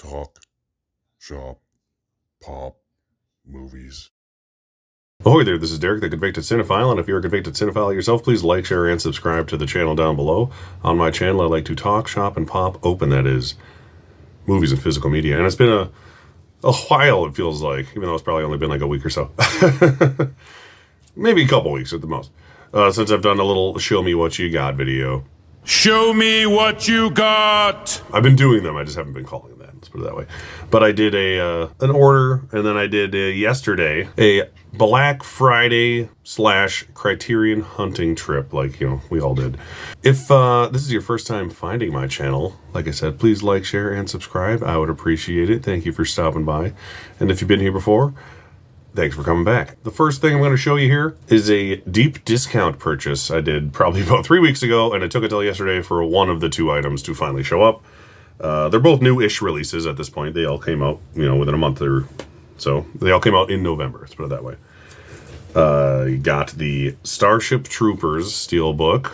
Talk, shop, pop, movies. Ahoy there, this is Derek, the Convicted Cinephile, and if you're a convicted cinephile yourself, please like, share, and subscribe to the channel down below. On my channel, I like to talk, shop, and pop open, that is, movies and physical media. And it's been a while, it feels like, even though it's probably only been like a week or so. Maybe a couple weeks at the most, since I've done a little Show Me What You Got video. Show me what you got! I've been doing them, I just haven't been calling them that, let's put it that way. But I did an order, and then I did yesterday a Black Friday / Criterion hunting trip, like, you know, we all did. If this is your first time finding my channel, like I said, please like, share, and subscribe. I would appreciate it. Thank you for stopping by. And if you've been here before, thanks for coming back. The first thing I'm going to show you here is a deep discount purchase I did probably about 3 weeks ago, and it took until yesterday for one of the two items to finally show up. They're both new-ish releases at this point. They all came out, you know, within a month or so. They all came out in November, let's put it that way. You got the Starship Troopers Steelbook,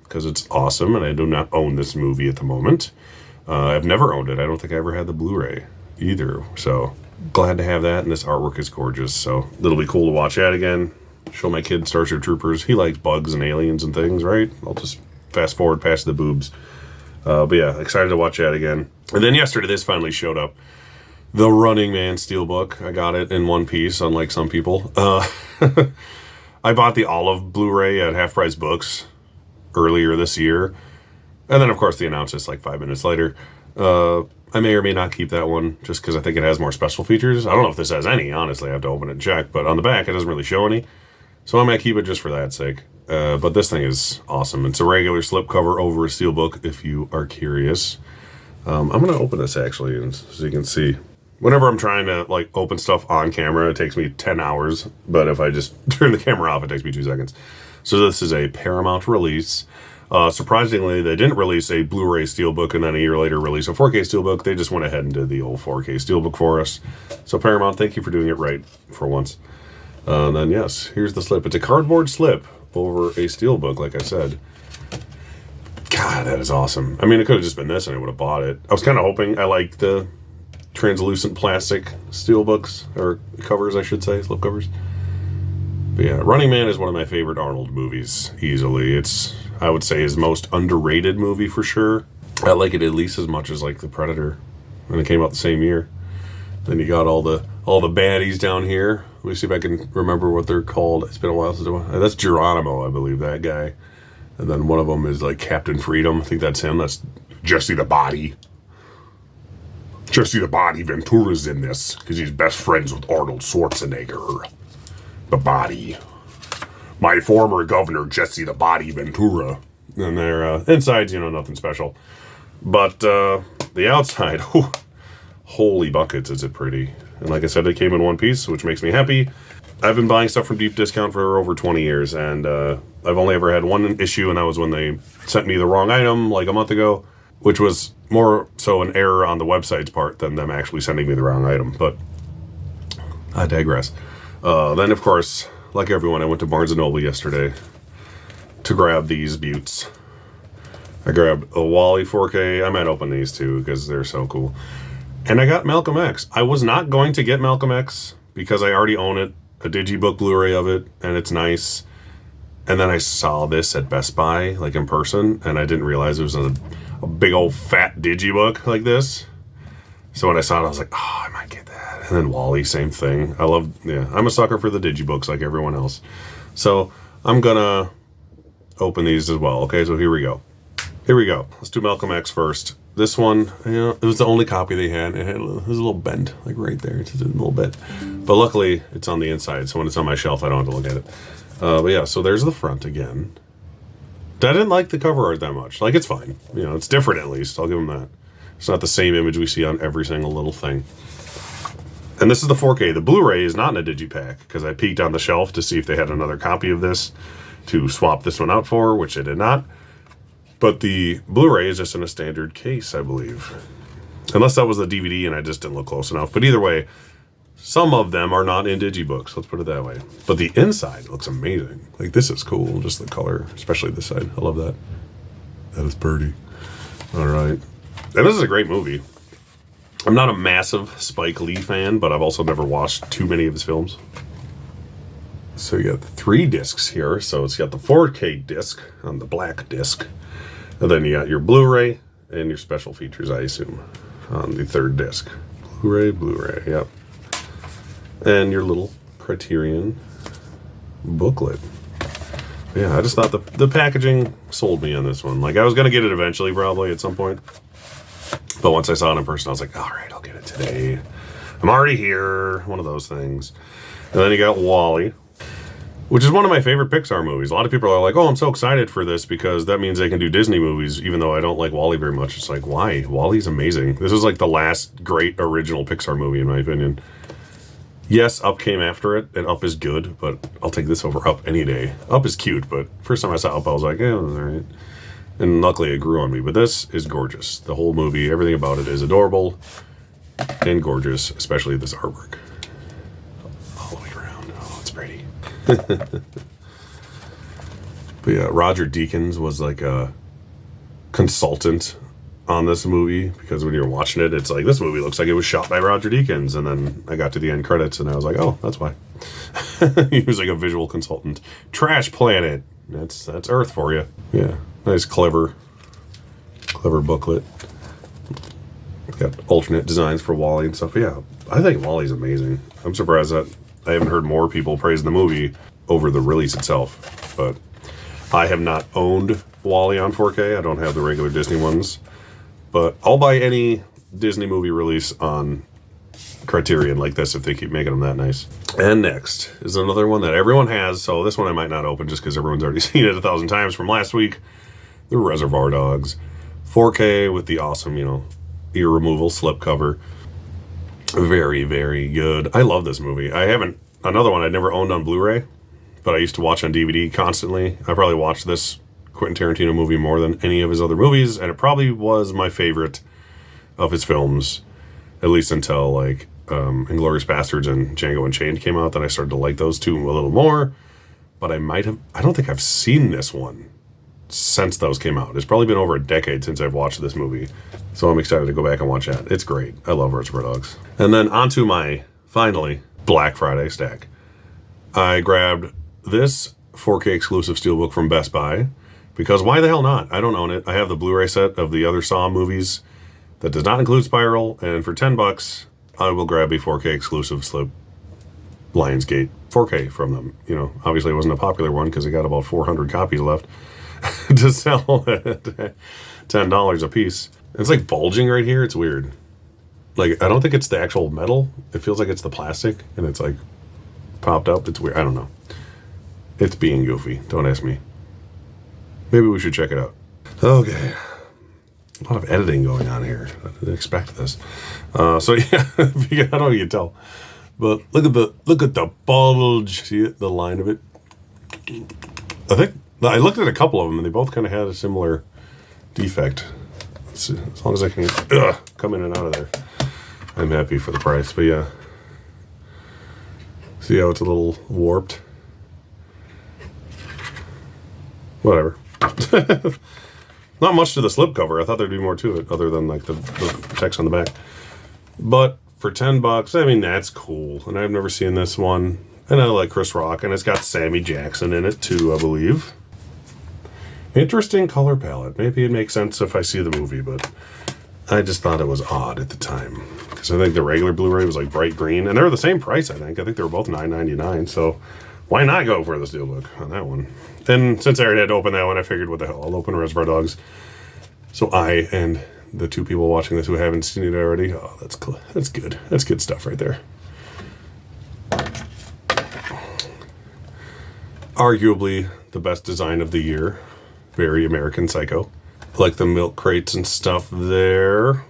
because it's awesome, and I do not own this movie at the moment. I've never owned it. I don't think I ever had the Blu-ray either, so glad to have that, and this artwork is gorgeous, so it'll be cool to watch that again. Show my kid Starship Troopers. He likes bugs and aliens and things, right? I'll just fast forward past the boobs. But yeah, excited to watch that again. And then yesterday, this finally showed up. The Running Man Steelbook. I got it in one piece, unlike some people. I bought the Olive Blu-ray at Half Price Books earlier this year. And then, of course, they announced this like 5 minutes later. I may or may not keep that one, just because I think it has more special features. I don't know if this has any, honestly. I have to open it and check. But on the back, it doesn't really show any. So I might keep it just for that sake. But this thing is awesome. It's a regular slipcover over a steelbook, if you are curious. I'm going to open this, actually, and so you can see. Whenever I'm trying to, like, open stuff on camera, it takes me 10 hours. But if I just turn the camera off, it takes me 2 seconds. So this is a Paramount release. Surprisingly, they didn't release a Blu-ray Steelbook and then a year later release a 4K Steelbook. They just went ahead and did the old 4K Steelbook for us. So Paramount, thank you for doing it right for once. Then yes, here's the slip. It's a cardboard slip over a Steelbook, like I said. God, that is awesome. I mean, it could have just been this and I would have bought it. I was kind of hoping. I like the translucent plastic Steelbooks, or covers, I should say, slip covers. But yeah, Running Man is one of my favorite Arnold movies, easily. It's, I would say, his most underrated movie for sure. I like it at least as much as like The Predator, and it came out the same year. Then you got all the baddies down here. Let me see if I can remember what they're called. It's been a while since that's Geronimo, I believe, that guy. And then one of them is like Captain Freedom. I think that's him. That's Jesse the Body. Jesse the Body Ventura's in this because he's best friends with Arnold Schwarzenegger. The Body. My former governor, Jesse the Body Ventura. And their insides, you know, nothing special. But the outside, whew, holy buckets, is it pretty. And like I said, it came in one piece, which makes me happy. I've been buying stuff from Deep Discount for over 20 years, and I've only ever had one issue, and that was when they sent me the wrong item like a month ago, which was more so an error on the website's part than them actually sending me the wrong item. But I digress. Then, of course, like everyone, I went to Barnes & Noble yesterday to grab these beauts. I grabbed a Wally 4K. I might open these too because they're so cool. And I got Malcolm X. I was not going to get Malcolm X because I already own it, a Digibook Blu-ray of it, and it's nice. And then I saw this at Best Buy, like in person, and I didn't realize it was a big old fat Digibook like this. So when I saw it, I was like, oh, I might get that. And then Wally, same thing. I'm a sucker for the Digibooks like everyone else. So I'm gonna open these as well. Okay, so here we go. Let's do Malcolm X first. This one, you know, it was the only copy they had. It was a little bent, like right there. It's a little bit. But luckily, it's on the inside, so when it's on my shelf, I don't have to look at it. But yeah, so there's the front again. I didn't like the cover art that much. Like, it's fine. You know, it's different at least. I'll give them that. It's not the same image we see on every single little thing. And this is the 4K. The Blu-ray is not in a digipack because I peeked on the shelf to see if they had another copy of this to swap this one out for, which they did not. But the Blu-ray is just in a standard case, I believe. Unless that was the DVD and I just didn't look close enough. But either way, some of them are not in digibooks. Let's put it that way. But the inside looks amazing. Like, this is cool. Just the color, especially this side. I love that. That is pretty. All right. And this is a great movie. I'm not a massive Spike Lee fan, but I've also never watched too many of his films. So you got 3 discs here. So it's got the 4K disc on the black disc. And then you got your Blu-ray and your special features, I assume, on the 3rd disc. Blu-ray, yep. And your little Criterion booklet. Yeah, I just thought the packaging sold me on this one. Like, I was going to get it eventually, probably, at some point. But once I saw it in person, I was like, all right, I'll get it today. I'm already here. One of those things. And then you got Wally, which is one of my favorite Pixar movies. A lot of people are like, oh, I'm so excited for this because that means they can do Disney movies, even though I don't like Wally very much. It's like, why? Wally's amazing. This is like the last great original Pixar movie, in my opinion. Yes, Up came after it, and Up is good, but I'll take this over Up any day. Up is cute, but first time I saw Up, I was like, yeah, all right. And luckily it grew on me. But this is gorgeous. The whole movie, everything about it is adorable and gorgeous, especially this artwork. All the way around. Oh, it's pretty. But yeah, Roger Deakins was like a consultant on this movie, because when you're watching it, it's like, this movie looks like it was shot by Roger Deakins. And then I got to the end credits and I was like, oh, that's why. He was like a visual consultant. Trash Planet. That's Earth for you. Yeah. Nice, clever booklet. Got alternate designs for Wally and stuff. But yeah, I think Wally's amazing. I'm surprised that I haven't heard more people praise the movie over the release itself. But I have not owned Wally on 4K. I don't have the regular Disney ones. But I'll buy any Disney movie release on Criterion like this if they keep making them that nice. And next is another one that everyone has. So this one I might not open just because everyone's already seen it 1,000 times from last week. The Reservoir Dogs. 4K with the awesome, ear removal slipcover. Very, very good. I love this movie. Another one I'd never owned on Blu-ray, but I used to watch on DVD constantly. I probably watched this Quentin Tarantino movie more than any of his other movies, and it probably was my favorite of his films, at least until like Inglourious Bastards and Django Unchained came out. Then I started to like those two a little more, but I don't think I've seen this one since those came out. It's probably been over a decade since I've watched this movie, so I'm excited to go back and watch that. It's great. I love Reservoir Dogs. And then onto my, finally, Black Friday stack. I grabbed this 4K exclusive Steelbook from Best Buy, because why the hell not? I don't own it. I have the Blu-ray set of the other Saw movies that does not include Spiral, and for $10, I will grab a 4K exclusive slip Lionsgate 4K from them. Obviously it wasn't a popular one because it got about 400 copies left to sell at $10 a piece. It's like bulging right here. It's weird. Like, I don't think it's the actual metal. It feels like it's the plastic, and it's like popped up. It's weird. I don't know. It's being goofy. Don't ask me. Maybe we should check it out. Okay. A lot of editing going on here. I didn't expect this. So yeah, I don't know if you can tell. But look at the bulge. See it? The line of it. I think I looked at a couple of them and they both kind of had a similar defect. Let's see, as long as I can come in and out of there, I'm happy for the price. But yeah. See how it's a little warped? Whatever. Not much to the slipcover. I thought there'd be more to it other than like the text on the back. But for $10, I mean, that's cool. And I've never seen this one. And I like Chris Rock, and it's got Sammy Jackson in it too, I believe. Interesting color palette. Maybe it makes sense if I see the movie, but I just thought it was odd at the time. Because I think the regular Blu-ray was like bright green, and they were the same price, I think. I think they were both $9.99, so why not go for the Steelbook on that one? And since I already had to open that one, I figured, what the hell, I'll open Reservoir Dogs. So I and the two people watching this who haven't seen it already, oh, that's cool. That's good. That's good stuff right there. Arguably the best design of the year. Very American Psycho. I like the milk crates and stuff there.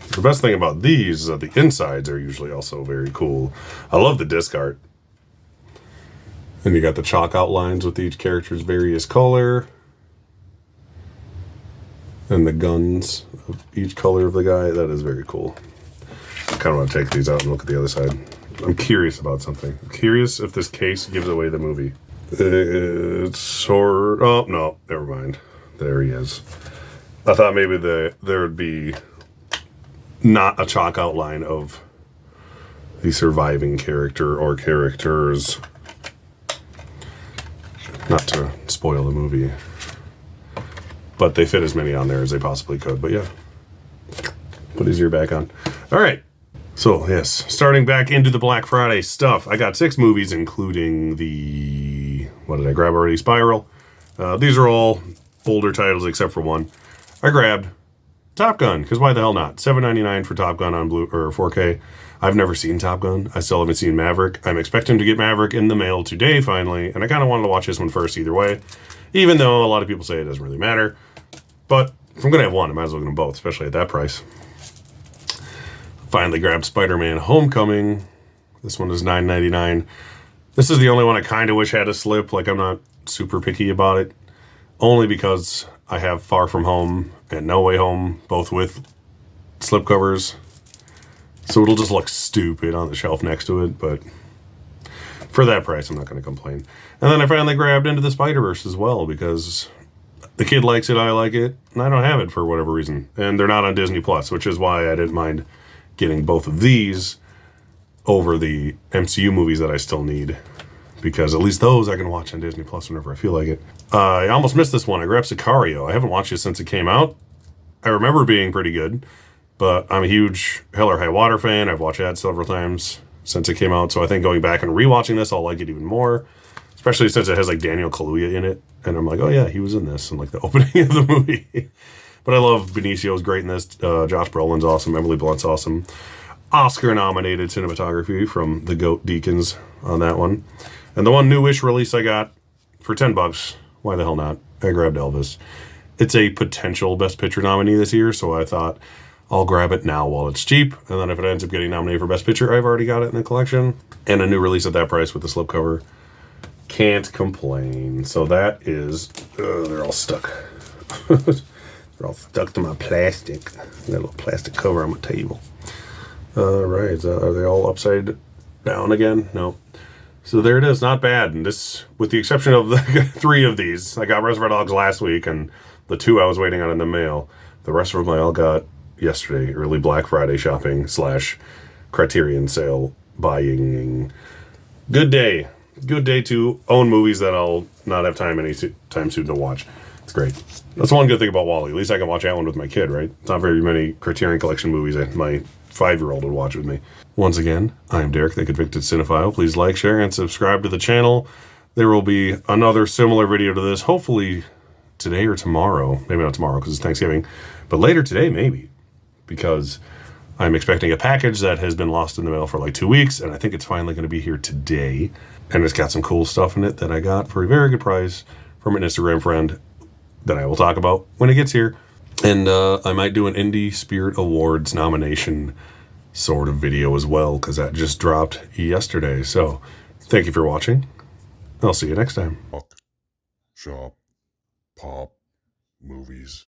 The best thing about these is that the insides are usually also very cool. I love the disc art. And you got the chalk outlines with each character's various color. And the guns of each color of the guy. That is very cool. I kind of want to take these out and look at the other side. I'm curious about something. I'm curious if this case gives away the movie. It's sort... Oh, no. Never mind. There he is. I thought maybe there would be not a chalk outline of the surviving character or characters. Not to spoil the movie, but they fit as many on there as they possibly could. But yeah, put his ear back on. All right. So yes, starting back into the Black Friday stuff. I got 6 movies, including the, what did I grab already? Spiral. These are all older titles except for one. I grabbed Top Gun, because why the hell not? $7.99 for Top Gun on Blue or 4K. I've never seen Top Gun. I still haven't seen Maverick. I'm expecting to get Maverick in the mail today, finally, and I kind of wanted to watch this one first either way, even though a lot of people say it doesn't really matter. But if I'm going to have one, I might as well get them both, especially at that price. Finally grabbed Spider-Man Homecoming. This one is $9.99. This is the only one I kind of wish had a slip. Like, I'm not super picky about it, only because I have Far From Home and No Way Home, both with slipcovers. So it'll just look stupid on the shelf next to it, but for that price, I'm not going to complain. And then I finally grabbed Into the Spider-Verse as well, because the kid likes it, I like it, and I don't have it for whatever reason. And they're not on Disney Plus, which is why I didn't mind getting both of these over the MCU movies that I still need, because at least those I can watch on Disney Plus whenever I feel like it. I almost missed this one. I grabbed Sicario. I haven't watched it since it came out. I remember being pretty good, but I'm a huge Hell or High Water fan. I've watched that several times since it came out, so I think going back and rewatching this, I'll like it even more, especially since it has like Daniel Kaluuya in it, and I'm like, oh yeah, he was in this, and like the opening of the movie. But I love Benicio's great in this. Josh Brolin's awesome. Emily Blunt's awesome. Oscar-nominated cinematography from the Goat Deacons on that one. And the one newish release I got for $10, why the hell not? I grabbed Elvis. It's a potential Best Picture nominee this year, so I thought I'll grab it now while it's cheap. And then if it ends up getting nominated for Best Picture, I've already got it in the collection. And a new release at that price with the slipcover. Can't complain. So that is... they're all stuck. They're all stuck to my plastic. That little plastic cover on my table. All right. Are they all upside down again? No. So there it is. Not bad. And this, with the exception of the 3 of these, I got Reservoir Dogs last week, and the 2 I was waiting on in the mail. The rest of them I all got yesterday. Early Black Friday shopping / Criterion sale buying. Good day. Good day to own movies that I'll not have time anytime soon to watch. It's great. That's one good thing about Wally. At least I can watch that one with my kid, right? It's not very many Criterion Collection movies that my 5-year-old would watch with me. Once again, I'm Derek, the Convicted Cinephile. Please like, share, and subscribe to the channel. There will be another similar video to this, hopefully today or tomorrow. Maybe not tomorrow because it's Thanksgiving, but later today maybe, because I'm expecting a package that has been lost in the mail for like 2 weeks, and I think it's finally going to be here today. And it's got some cool stuff in it that I got for a very good price from an Instagram friend that I will talk about when it gets here. And I might do an Indie Spirit Awards nomination sort of video as well, because that just dropped yesterday. So thank you for watching. I'll see you next time. Fuck, shop, pop, movies.